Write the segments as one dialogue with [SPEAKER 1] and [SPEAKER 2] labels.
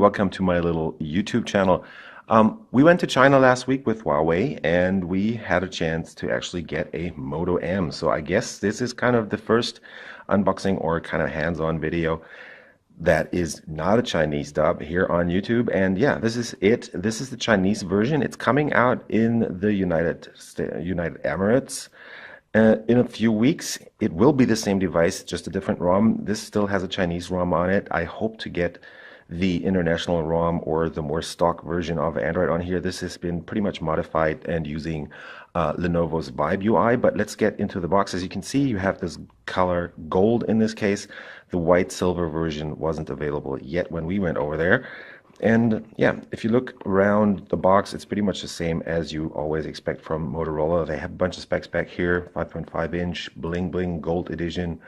[SPEAKER 1] welcome to my little YouTube channel. We went to China last week with Huawei and we had a chance to actually get a Moto M. So I guess this is kind of the first unboxing or kind of hands-on video that is not a Chinese dub here on YouTube. And yeah, this is it. This is the Chinese version. It's coming out in the United Emirates. In a few weeks. It will be the same device, just a different ROM. This still has a Chinese ROM on it. I hope to get the international ROM or the more stock version of Android on here. This has been pretty much modified and using Lenovo's Vibe UI, but let's get into the box. As you can see, you have this color gold in this case. The white silver version wasn't available yet when we went over there. And yeah, if you look around the box, it's pretty much the same as you always expect from Motorola. They have a bunch of specs back here: 5.5-inch bling bling gold edition,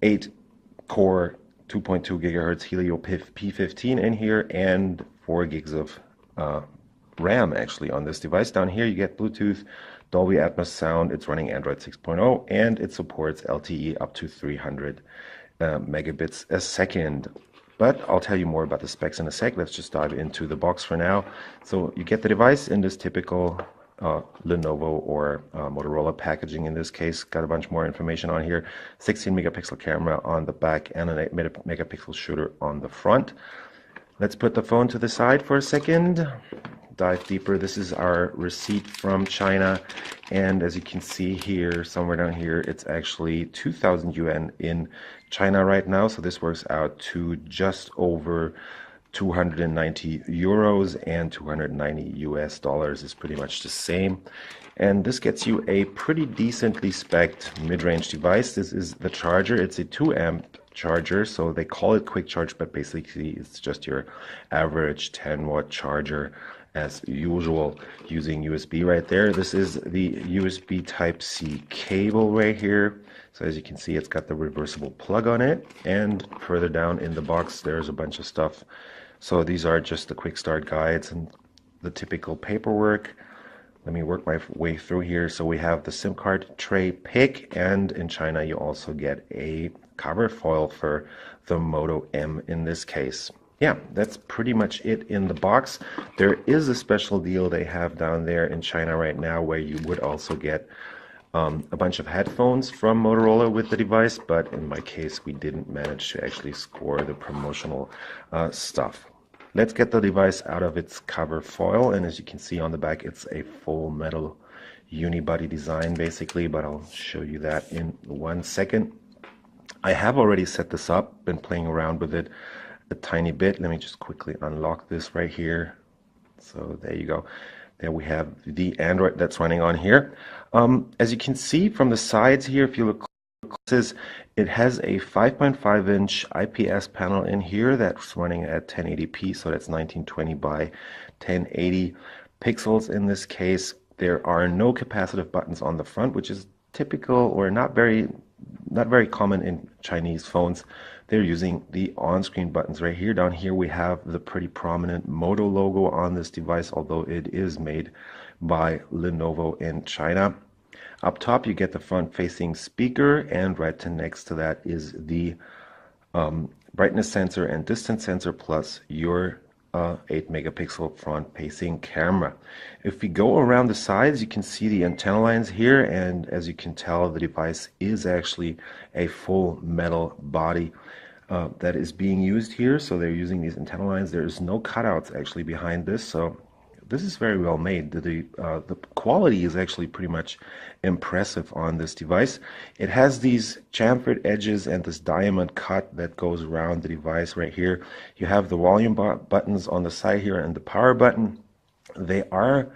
[SPEAKER 1] 8-core 2.2 gigahertz Helio P15 in here, and 4 gigs of RAM actually on this device. Down here you get Bluetooth, Dolby Atmos sound. It's running Android 6.0 and it supports LTE up to 300 megabits a second. But I'll tell you more about the specs in a sec. Let's just dive into the box for now. So you get the device in this typical Lenovo or Motorola packaging in this case. Got a bunch more information on here. 16 megapixel camera on the back and an 8 megapixel shooter on the front. Let's put the phone to the side for a second. Dive deeper. This is our receipt from China, and as you can see here, somewhere down here, it's actually 2,000 yuan in China right now, so this works out to just over 290 euros, and 290 US dollars is pretty much the same. And this gets you a pretty decently spec'd mid-range device. This is the charger. It's a 2-amp charger, so they call it quick charge, but basically it's just your average 10-watt charger as usual, using USB right there. This is the USB Type-C cable right here. So as you can see, it's got the reversible plug on it, and further down in the box there's a bunch of stuff. So these are just the quick start guides and the typical paperwork. Let me work my way through here. So we have the SIM card tray pick, and in China you also get a cover foil for the Moto M in this case. Yeah, that's pretty much it in the box. There is a special deal they have down there in China right now where you would also get a bunch of headphones from Motorola with the device, but in my case we didn't manage to actually score the promotional stuff. Let's get the device out of its cover foil, and as you can see on the back, it's a full metal unibody design basically, but I'll show you that in 1 second. I have already set this up, been playing around with it a tiny bit. Let me just quickly unlock this right here. So there you go. There we have the Android that's running on here. As you can see from the sides here, if you look close, it has a 5.5-inch IPS panel in here that's running at 1080p, so that's 1920 by 1080 pixels in this case. There are no capacitive buttons on the front, which is typical or not very common in Chinese phones. They're using the on-screen buttons right here. Down here we have the pretty prominent Moto logo on this device, although it is made by Lenovo in China. Up top you get the front-facing speaker, and right next to that is the brightness sensor and distance sensor, plus your 8 megapixel front-facing camera. If we go around the sides, you can see the antenna lines here, and as you can tell, the device is actually a full metal body that is being used here. So they're using these antenna lines. There's no cutouts actually behind this, so this is very well made. The quality is actually pretty much impressive on this device. It has these chamfered edges and this diamond cut that goes around the device right here. You have the volume buttons on the side here and the power button. They are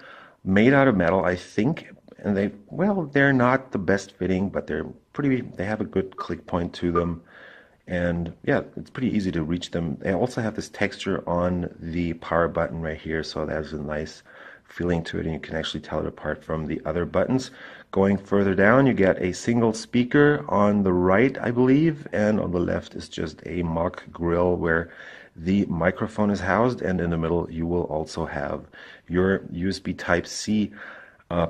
[SPEAKER 1] made out of metal, I think, and they're not the best fitting, but they have a good click point to them. And yeah, it's pretty easy to reach them. They also have this texture on the power button right here, so there's a nice feeling to it, and you can actually tell it apart from the other buttons. Going further down, you get a single speaker on the right, I believe, and on the left is just a mock grill where the microphone is housed, and in the middle you will also have your USB Type-C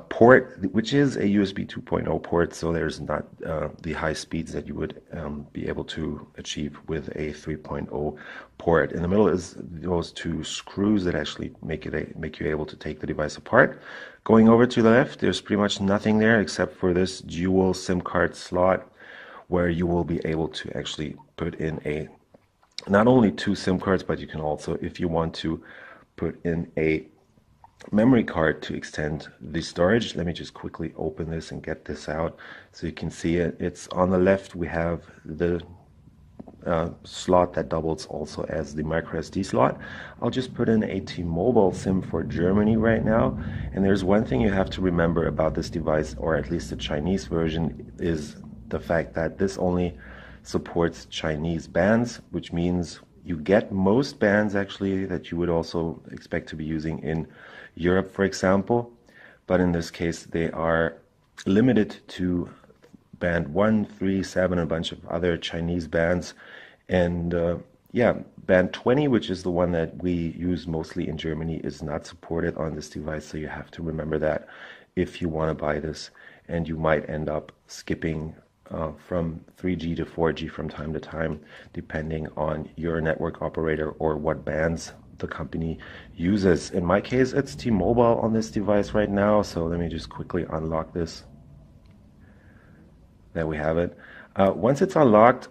[SPEAKER 1] port, which is a USB 2.0 port, so there's not the high speeds that you would be able to achieve with a 3.0 port. In the middle is those two screws that actually make you able to take the device apart. Going over to the left, there's pretty much nothing there except for this dual SIM card slot where you will be able to actually put in not only two SIM cards, but you can also, if you want to, put in a memory card to extend the storage. Let me just quickly open this and get this out so you can see it. It's on the left. We have the slot that doubles also as the micro SD slot. I'll just put in a T-Mobile SIM for Germany right now. And there's one thing you have to remember about this device, or at least the Chinese version, is the fact that this only supports Chinese bands, which means you get most bands actually that you would also expect to be using in Europe, for example, but in this case they are limited to band 1, 3, 7, and a bunch of other Chinese bands. And yeah, band 20, which is the one that we use mostly in Germany, is not supported on this device, so you have to remember that if you want to buy this, and you might end up skipping from 3G to 4G from time to time, depending on your network operator or what bands the company uses. In my case, it's T-Mobile on this device right now, so let me just quickly unlock this. There we have it. Once it's unlocked,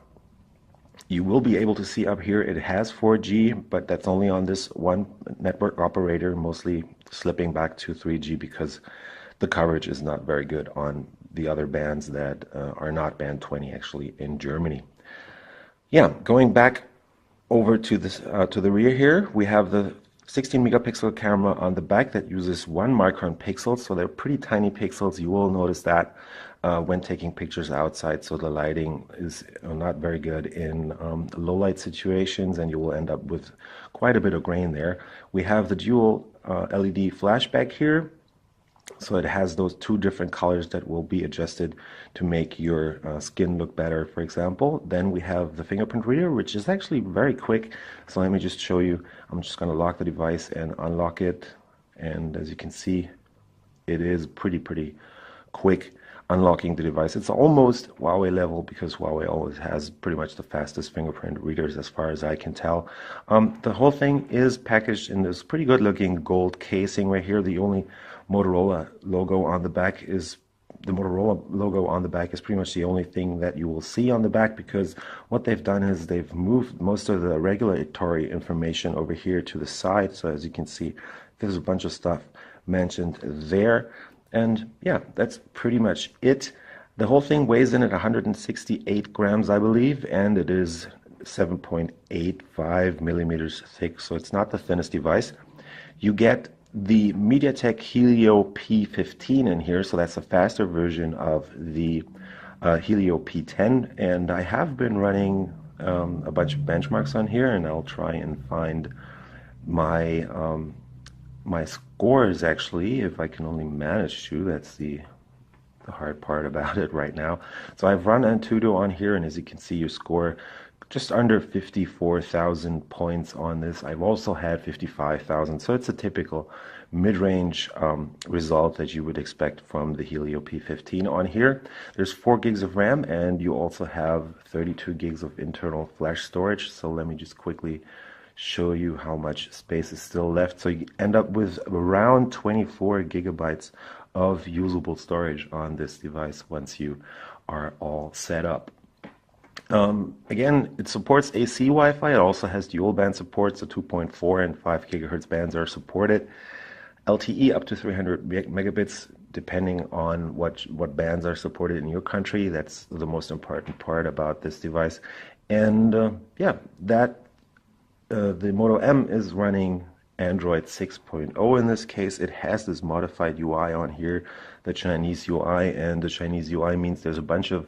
[SPEAKER 1] you will be able to see up here it has 4G, but that's only on this one network operator, mostly slipping back to 3G because the coverage is not very good on the other bands that are not band 20 actually in Germany. Yeah, going back over to this to the rear here, we have the 16 megapixel camera on the back that uses 1 micron pixel, so they're pretty tiny pixels. You will notice that when taking pictures outside, so the lighting is not very good in low light situations, and you will end up with quite a bit of grain there. We have the dual LED flashback here. So it has those two different colors that will be adjusted to make your skin look better, for example. Then we have the fingerprint reader, which is actually very quick. So let me just show you. I'm just going to lock the device and unlock it. And as you can see, it is pretty quick unlocking the device. It's almost Huawei level because Huawei always has pretty much the fastest fingerprint readers as far as I can tell. The whole thing is packaged in this pretty good looking gold casing right here. The only Motorola logo on the back is pretty much the only thing that you will see on the back, because what they've done is they've moved most of the regulatory information over here to the side. So as you can see, there's a bunch of stuff mentioned there. And yeah, that's pretty much it. The whole thing weighs in at 168 grams, I believe, and it is 7.85 millimeters thick, so it's not the thinnest device. You get the MediaTek Helio P15 in here, so that's a faster version of the Helio P10, and I have been running a bunch of benchmarks on here, and I'll try and find my my scores actually, if I can only manage to. That's the hard part about it right now. So I've run Antutu on here, and as you can see, you score just under 54,000 points on this. I've also had 55,000, so it's a typical mid-range result that you would expect from the Helio P15 on here. There's 4 gigs of RAM, and you also have 32 gigs of internal flash storage. So let me just quickly show you how much space is still left. So you end up with around 24 gigabytes of usable storage on this device once you are all set up. Again, it supports AC Wi-Fi. It also has dual band support, so 2.4 and 5 gigahertz bands are supported. LTE up to 300 megabits, depending on what bands are supported in your country. That's the most important part about this device. And yeah, the Moto M is running Android 6.0 in this case. It has this modified UI on here, the Chinese UI, and the Chinese UI means there's a bunch of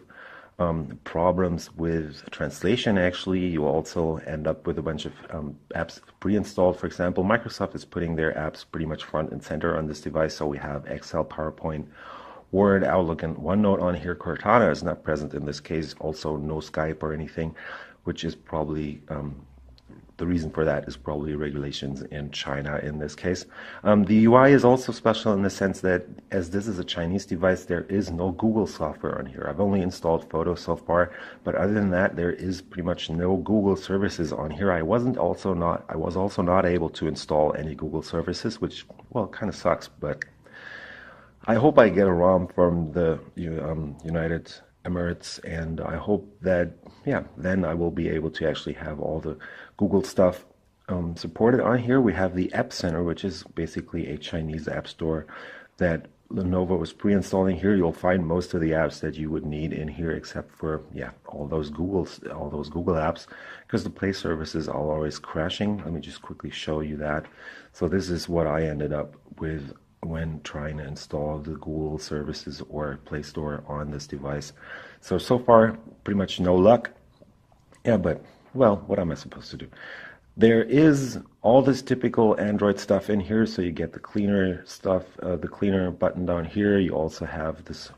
[SPEAKER 1] problems with translation. Actually, you also end up with a bunch of apps pre-installed. For example, Microsoft is putting their apps pretty much front and center on this device, so we have Excel, PowerPoint, Word, Outlook, and OneNote on here. Cortana is not present in this case, also no Skype or anything, which is probably the reason for that is probably regulations in China in this case. The UI is also special in the sense that as this is a Chinese device, there is no Google software on here. I've only installed Photos so far, but other than that, there is pretty much no Google services on here. I was also not able to install any Google services, which, well, kind of sucks, but I hope I get a ROM from the United Emirates, and I hope that, yeah, then I will be able to actually have all the Google stuff supported on here. We have the App Center, which is basically a Chinese app store that Lenovo is pre-installing here. You'll find most of the apps that you would need in here, except for, yeah, all those Google apps, because the Play services are always crashing. Let me just quickly show you that. So this is what I ended up with when trying to install the Google services or Play Store on this device. So far, pretty much no luck. Yeah, but, well, what am I supposed to do? There is all this typical Android stuff in here, so you get the cleaner stuff, the cleaner button down here. You also have this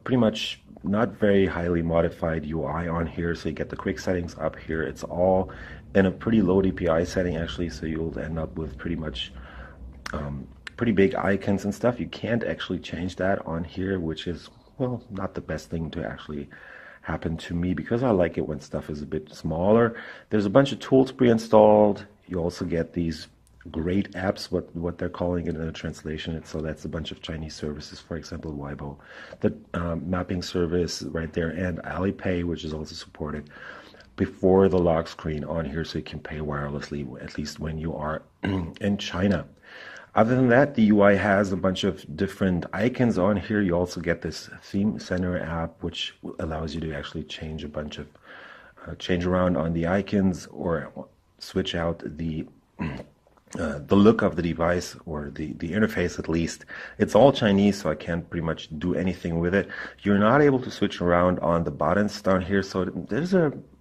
[SPEAKER 1] pretty much not very highly modified UI on here, so you get the quick settings up here. It's all in a pretty low DPI setting actually, so you'll end up with pretty much pretty big icons and stuff. You can't actually change that on here, which is, well, not the best thing to actually happen to me, because I like it when stuff is a bit smaller. There's a bunch of tools pre-installed. You also get these great apps, what they're calling it in the translation. So that's a bunch of Chinese services, for example, Weibo, the mapping service right there, and Alipay, which is also supported before the lock screen on here, so you can pay wirelessly, at least when you are in China. Other than that, the UI has a bunch of different icons on here. You also get this theme center app, which allows you to actually change a bunch of, change around on the icons or switch out the look of the device, or the interface at least. It's all Chinese, so I can't pretty much do anything with it. You're not able to switch around on the buttons down here, so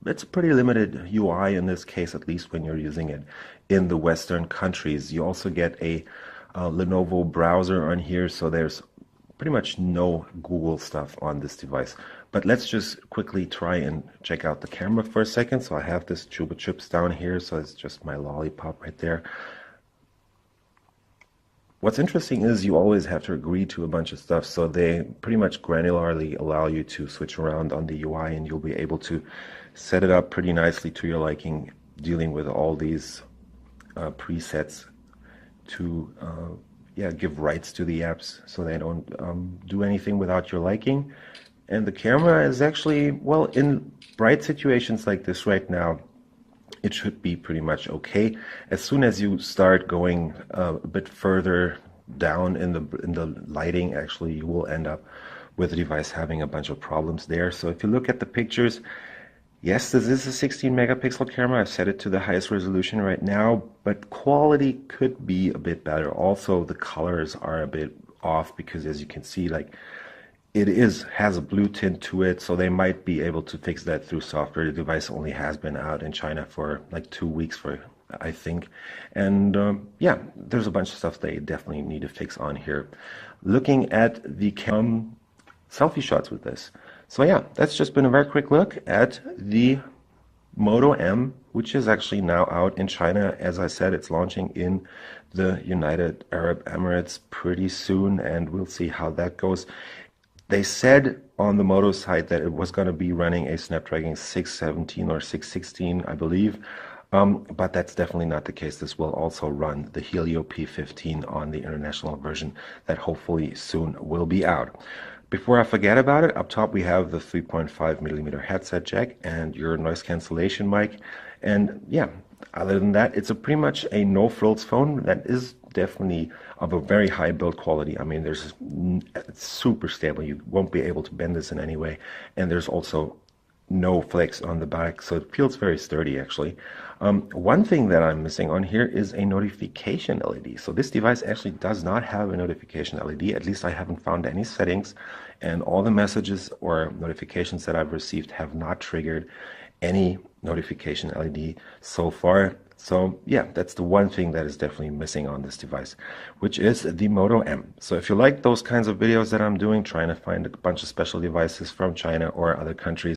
[SPEAKER 1] it's a pretty limited UI in this case, at least when you're using it in the Western countries. You also get a Lenovo browser on here, so there's pretty much no Google stuff on this device. But let's just quickly try and check out the camera for a second. So I have this Chupa Chups down here, so it's just my lollipop right there. What's interesting is you always have to agree to a bunch of stuff, so they pretty much granularly allow you to switch around on the UI, and you'll be able to set it up pretty nicely to your liking, dealing with all these presets to give rights to the apps so they don't do anything without your liking. And the camera is actually, well, in bright situations like this right now, it should be pretty much okay. As soon as you start going a bit further down in the lighting, actually, you will end up with the device having a bunch of problems there. So if you look at the pictures, yes, this is a 16 megapixel camera. I've set it to the highest resolution right now, but quality could be a bit better. Also, the colors are a bit off because, as you can see, like, it has a blue tint to it, so they might be able to fix that through software. The device only has been out in China for like 2 weeks, I think. And yeah, there's a bunch of stuff they definitely need to fix on here. Looking at the selfie shots with this. So yeah, that's just been a very quick look at the Moto M, which is actually now out in China. As I said, it's launching in the United Arab Emirates pretty soon, and we'll see how that goes. They said on the Moto site that it was going to be running a Snapdragon 617 or 616, I believe, but that's definitely not the case. This will also run the Helio P15 on the international version that hopefully soon will be out. Before I forget about it, up top we have the 3.5mm headset jack and your noise cancellation mic. And yeah, other than that, it's pretty much a no-frills phone that is definitely of a very high build quality. I mean, it's super stable. You won't be able to bend this in any way. And there's also no flex on the back, so it feels very sturdy actually. One thing that I'm missing on here is a notification LED. So this device actually does not have a notification LED. At least I haven't found any settings, and all the messages or notifications that I've received have not triggered any notification LED so far. So yeah, that's the one thing that is definitely missing on this device, which is the Moto M. So if you like those kinds of videos that I'm doing, trying to find a bunch of special devices from China or other countries,